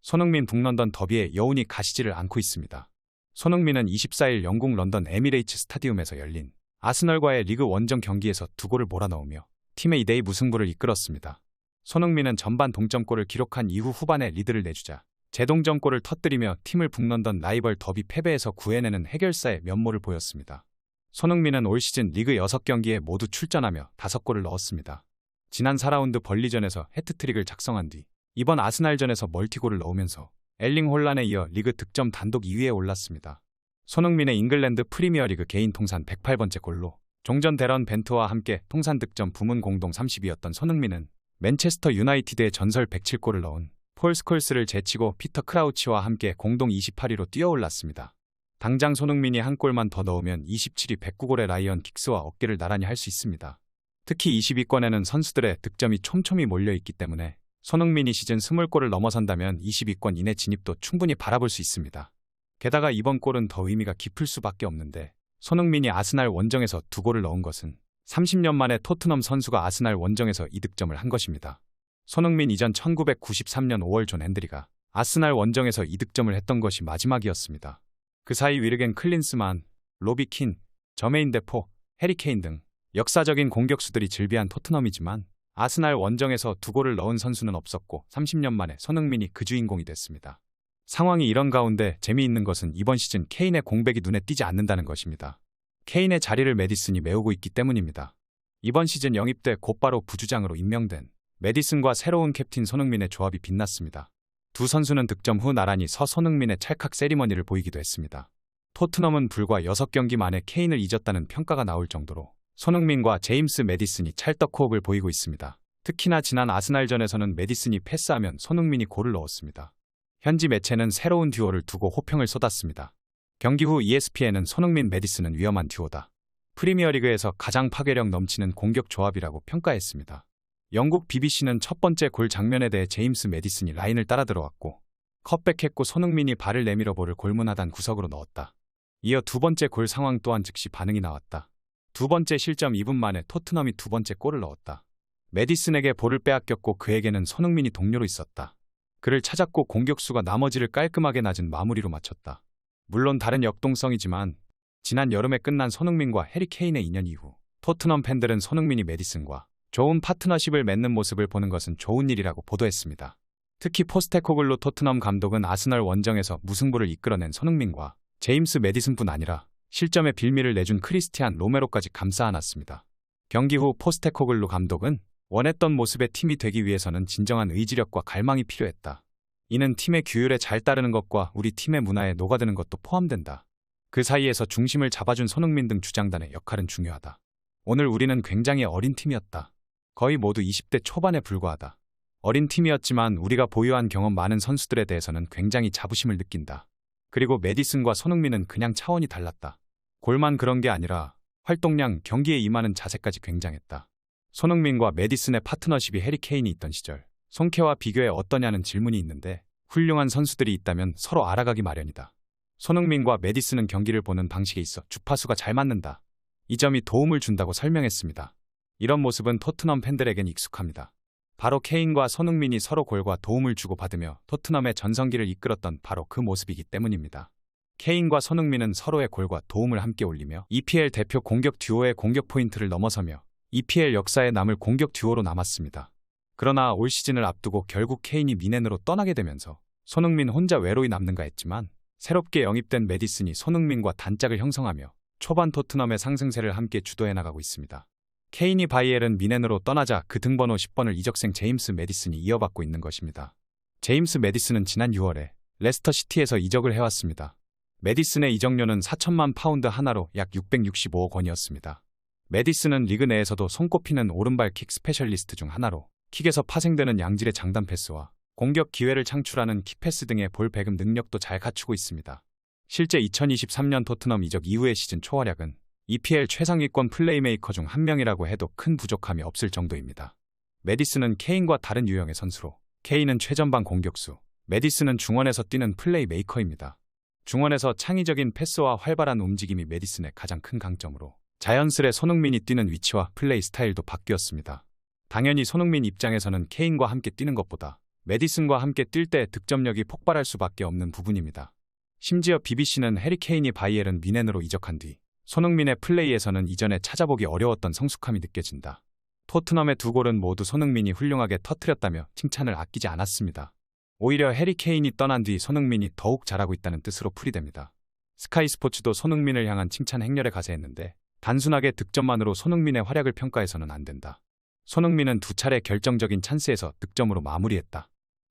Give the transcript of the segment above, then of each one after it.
손흥민 북런던 더비에 여운이 가시지를 않고 있습니다. 손흥민은 24일 영국 런던 에미레이츠 스타디움에서 열린 아스널과의 리그 원정 경기에서 2골을 몰아넣으며 팀의 2대2 무승부를 이끌었습니다. 손흥민은 전반 동점골을 기록한 이후 후반에 리드를 내주자 재동점골을 터뜨리며 팀을 북런던 라이벌 더비 패배에서 구해내는 해결사의 면모를 보였습니다. 손흥민은 올 시즌 리그 6경기에 모두 출전하며 5골을 넣었습니다. 지난 4라운드 벌리전에서 해트트릭을 작성한 뒤 이번 아스날전에서 멀티골을 넣으면서 엘링 홀란에 이어 리그 득점 단독 2위에 올랐습니다. 손흥민의 잉글랜드 프리미어리그 개인 통산 108번째 골로 종전 데런 벤트와 함께 통산 득점 부문 공동 30위였던 손흥민은 맨체스터 유나이티드의 전설 107골을 넣은 폴 스콜스를 제치고 피터 크라우치와 함께 공동 28위로 뛰어올랐습니다. 당장 손흥민이 한 골만 더 넣으면 27위 109골의 라이언 긱스와 어깨를 나란히 할 수 있습니다. 특히 22권에는 선수들의 득점이 촘촘히 몰려있기 때문에 손흥민이 시즌 20골을 넘어선다면 22권 이내 진입도 충분히 바라볼 수 있습니다. 게다가 이번 골은 더 의미가 깊을 수밖에 없는데 손흥민이 아스날 원정에서 2골을 넣은 것은 30년 만에 토트넘 선수가 아스날 원정에서 2득점을 한 것입니다. 손흥민 이전 1993년 5월 존 앤드리가 아스날 원정에서 2득점을 했던 것이 마지막이었습니다. 그 사이 위르겐 클린스만, 로비 킨, 저메인 데포, 해리 케인 등 역사적인 공격수들이 즐비한 토트넘이지만 아스날 원정에서 2골을 넣은 선수는 없었고 30년 만에 손흥민이 그 주인공이 됐습니다. 상황이 이런 가운데 재미있는 것은 이번 시즌 케인의 공백이 눈에 띄지 않는다는 것입니다. 케인의 자리를 메디슨이 메우고 있기 때문입니다. 이번 시즌 영입 때 곧바로 부주장으로 임명된 메디슨과 새로운 캡틴 손흥민의 조합이 빛났습니다. 두 선수는 득점 후 나란히 서 손흥민의 찰칵 세리머니를 보이기도 했습니다. 토트넘은 불과 6경기 만에 케인을 잊었다는 평가가 나올 정도로 손흥민과 제임스 메디슨이 찰떡호흡을 보이고 있습니다. 특히나 지난 아스날전에서는 메디슨이 패스하면 손흥민이 골을 넣었습니다. 현지 매체는 새로운 듀오를 두고 호평을 쏟았습니다. 경기 후 ESPN은 손흥민 메디슨은 위험한 듀오다. 프리미어리그에서 가장 파괴력 넘치는 공격 조합이라고 평가했습니다. 영국 BBC는 첫 번째 골 장면에 대해 제임스 메디슨이 라인을 따라 들어왔고 컷백했고 손흥민이 발을 내밀어 볼을 골문하단 구석으로 넣었다. 이어 두 번째 골 상황 또한 즉시 반응이 나왔다. 두 번째 실점 2분 만에 토트넘이 두 번째 골을 넣었다. 메디슨에게 볼을 빼앗겼고 그에게는 손흥민이 동료로 있었다. 그를 찾았고 공격수가 나머지를 깔끔하게 낮은 마무리로 마쳤다. 물론 다른 역동성이지만 지난 여름에 끝난 손흥민과 해리 케인의 인연 이후 토트넘 팬들은 손흥민이 메디슨과 좋은 파트너십을 맺는 모습을 보는 것은 좋은 일이라고 보도했습니다. 특히 포스테코글루 토트넘 감독은 아스널 원정에서 무승부를 이끌어낸 손흥민과 제임스 메디슨뿐 아니라 실점의 빌미를 내준 크리스티안 로메로까지 감싸 안았습니다. 경기 후 포스테코글루 감독은 원했던 모습의 팀이 되기 위해서는 진정한 의지력과 갈망이 필요했다. 이는 팀의 규율에 잘 따르는 것과 우리 팀의 문화에 녹아드는 것도 포함된다. 그 사이에서 중심을 잡아준 손흥민 등 주장단의 역할은 중요하다. 오늘 우리는 굉장히 어린 팀이었다. 거의 모두 20대 초반에 불과하다. 어린 팀이었지만 우리가 보유한 경험 많은 선수들에 대해서는 굉장히 자부심을 느낀다. 그리고 메디슨과 손흥민은 그냥 차원이 달랐다. 골만 그런 게 아니라 활동량, 경기에 임하는 자세까지 굉장했다. 손흥민과 메디슨의 파트너십이 해리 케인이 있던 시절, 손케와 비교해 어떠냐는 질문이 있는데 훌륭한 선수들이 있다면 서로 알아가기 마련이다. 손흥민과 메디슨은 경기를 보는 방식에 있어 주파수가 잘 맞는다. 이 점이 도움을 준다고 설명했습니다. 이런 모습은 토트넘 팬들에겐 익숙합니다. 바로 케인과 손흥민이 서로 골과 도움을 주고받으며 토트넘의 전성기를 이끌었던 바로 그 모습이기 때문입니다. 케인과 손흥민은 서로의 골과 도움을 함께 올리며 EPL 대표 공격 듀오의 공격 포인트를 넘어서며 EPL 역사에 남을 공격 듀오로 남았습니다. 그러나 올 시즌을 앞두고 결국 케인이 미넨으로 떠나게 되면서 손흥민 혼자 외로이 남는가 했지만 새롭게 영입된 메디슨이 손흥민과 단짝을 형성하며 초반 토트넘의 상승세를 함께 주도해 나가고 있습니다. 케인이 바이에른 미넨으로 떠나자 그 등번호 10번을 이적생 제임스 메디슨이 이어받고 있는 것입니다. 제임스 메디슨은 지난 6월에 레스터 시티에서 이적을 해왔습니다. 메디슨의 이적료는 4천만 파운드 하나로 약 665억 원이었습니다. 메디슨은 리그 내에서도 손꼽히는 오른발 킥 스페셜리스트 중 하나로 킥에서 파생되는 양질의 장단 패스와 공격 기회를 창출하는 킥패스 등의 볼 배급 능력도 잘 갖추고 있습니다. 실제 2023년 토트넘 이적 이후의 시즌 초활약은 EPL 최상위권 플레이메이커 중 한 명이라고 해도 큰 부족함이 없을 정도입니다. 메디슨은 케인과 다른 유형의 선수로 케인은 최전방 공격수, 메디슨은 중원에서 뛰는 플레이메이커입니다. 중원에서 창의적인 패스와 활발한 움직임이 메디슨의 가장 큰 강점으로 자연스레 손흥민이 뛰는 위치와 플레이 스타일도 바뀌었습니다. 당연히 손흥민 입장에서는 케인과 함께 뛰는 것보다 메디슨과 함께 뛸 때 득점력이 폭발할 수밖에 없는 부분입니다. 심지어 BBC는 해리 케인이 바이에른 뮌헨으로 이적한 뒤 손흥민의 플레이에서는 이전에 찾아보기 어려웠던 성숙함이 느껴진다. 토트넘의 두 골은 모두 손흥민이 훌륭하게 터뜨렸다며 칭찬을 아끼지 않았습니다. 오히려 해리 케인이 떠난 뒤 손흥민이 더욱 잘하고 있다는 뜻으로 풀이됩니다. 스카이 스포츠도 손흥민을 향한 칭찬 행렬에 가세했는데 단순하게 득점만으로 손흥민의 활약을 평가해서는 안 된다. 손흥민은 두 차례 결정적인 찬스에서 득점으로 마무리했다.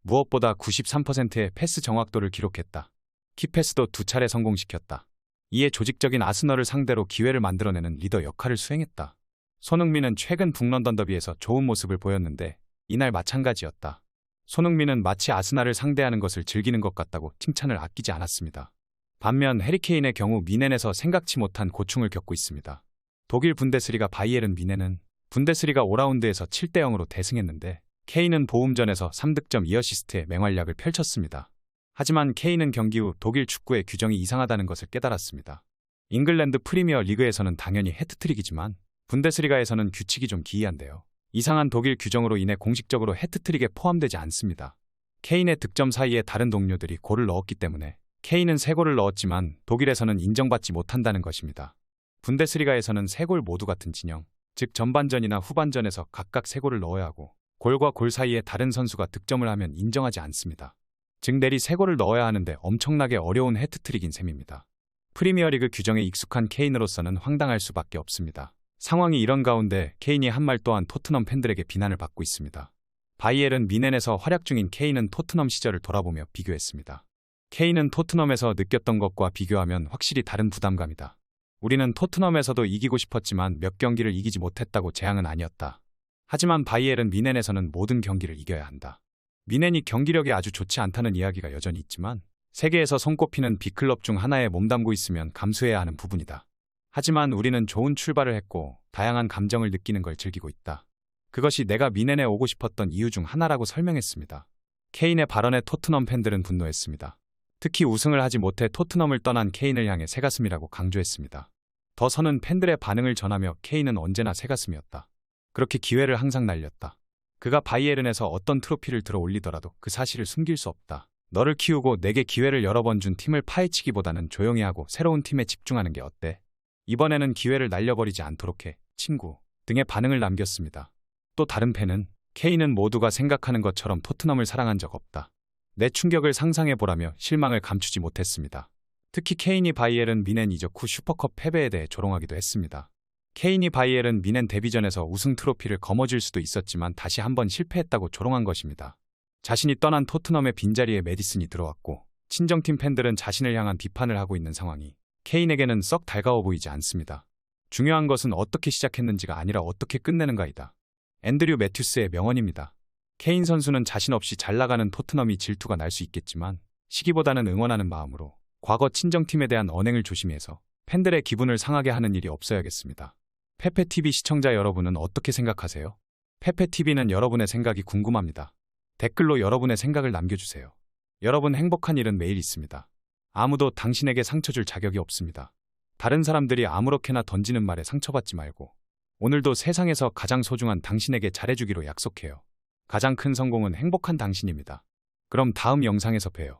무엇보다 93%의 패스 정확도를 기록했다. 키패스도 두 차례 성공시켰다. 이에 조직적인 아스널을 상대로 기회를 만들어내는 리더 역할을 수행했다. 손흥민은 최근 북런던 더비에서 좋은 모습을 보였는데 이날 마찬가지였다. 손흥민은 마치 아스날을 상대하는 것을 즐기는 것 같다고 칭찬을 아끼지 않았습니다. 반면 해리케인의 경우 뮌헨에서 생각지 못한 고충을 겪고 있습니다. 독일 분데스리가 바이에른 뮌헨은 분데스리가 5라운드에서 7대0으로 대승했는데 케인은 보움전에서 3득점 2어시스트의 맹활약을 펼쳤습니다. 하지만 케인은 경기 후 독일 축구의 규정이 이상하다는 것을 깨달았습니다. 잉글랜드 프리미어 리그에서는 당연히 해트트릭이지만 분데스리가에서는 규칙이 좀 기이한데요. 이상한 독일 규정으로 인해 공식적으로 해트트릭에 포함되지 않습니다. 케인의 득점 사이에 다른 동료들이 골을 넣었기 때문에 케인은 3골을 넣었지만 독일에서는 인정받지 못한다는 것입니다. 분데스리가에서는 3골 모두 같은 진영, 즉 전반전이나 후반전에서 각각 3골을 넣어야 하고 골과 골 사이에 다른 선수가 득점을 하면 인정하지 않습니다. 즉 내리 3골을 넣어야 하는데 엄청나게 어려운 해트트릭인 셈입니다. 프리미어리그 규정에 익숙한 케인으로서는 황당할 수밖에 없습니다. 상황이 이런 가운데 케인이 한 말 또한 토트넘 팬들에게 비난을 받고 있습니다. 바이에른 뮌헨에서 활약 중인 케인은 토트넘 시절을 돌아보며 비교했습니다. 케인은 토트넘에서 느꼈던 것과 비교하면 확실히 다른 부담감이다. 우리는 토트넘에서도 이기고 싶었지만 몇 경기를 이기지 못했다고 재앙은 아니었다. 하지만 바이에른 뮌헨에서는 모든 경기를 이겨야 한다. 뮌헨이 경기력이 아주 좋지 않다는 이야기가 여전히 있지만 세계에서 손꼽히는 B클럽 중 하나에 몸담고 있으면 감수해야 하는 부분이다. 하지만 우리는 좋은 출발을 했고 다양한 감정을 느끼는 걸 즐기고 있다. 그것이 내가 뮌헨에 오고 싶었던 이유 중 하나라고 설명했습니다. 케인의 발언에 토트넘 팬들은 분노했습니다. 특히 우승을 하지 못해 토트넘을 떠난 케인을 향해 새가슴이라고 강조했습니다. 더 선은 팬들의 반응을 전하며 케인은 언제나 새가슴이었다. 그렇게 기회를 항상 날렸다. 그가 바이에른에서 어떤 트로피를 들어 올리더라도 그 사실을 숨길 수 없다. 너를 키우고 내게 기회를 여러 번 준 팀을 파헤치기보다는 조용히 하고 새로운 팀에 집중하는 게 어때? 이번에는 기회를 날려버리지 않도록 해, 친구 등의 반응을 남겼습니다. 또 다른 팬은 케인은 모두가 생각하는 것처럼 토트넘을 사랑한 적 없다. 내 충격을 상상해보라며 실망을 감추지 못했습니다. 특히 케인이 바이에른 뮌헨 이적 후 슈퍼컵 패배에 대해 조롱하기도 했습니다. 케인이 바이에른 뮌헨 데뷔전에서 우승 트로피를 거머쥘 수도 있었지만 다시 한번 실패했다고 조롱한 것입니다. 자신이 떠난 토트넘의 빈자리에 메디슨이 들어왔고 친정팀 팬들은 자신을 향한 비판을 하고 있는 상황이 케인에게는 썩 달가워 보이지 않습니다. 중요한 것은 어떻게 시작했는지가 아니라 어떻게 끝내는가이다. 앤드류 매튜스의 명언입니다. 케인 선수는 자신 없이 잘 나가는 토트넘이 질투가 날 수 있겠지만 시기보다는 응원하는 마음으로 과거 친정팀에 대한 언행을 조심해서 팬들의 기분을 상하게 하는 일이 없어야겠습니다. 페페TV 시청자 여러분은 어떻게 생각하세요? 페페TV는 여러분의 생각이 궁금합니다. 댓글로 여러분의 생각을 남겨주세요. 여러분 행복한 일은 매일 있습니다. 아무도 당신에게 상처 줄 자격이 없습니다. 다른 사람들이 아무렇게나 던지는 말에 상처받지 말고 오늘도 세상에서 가장 소중한 당신에게 잘해주기로 약속해요. 가장 큰 성공은 행복한 당신입니다. 그럼 다음 영상에서 봬요.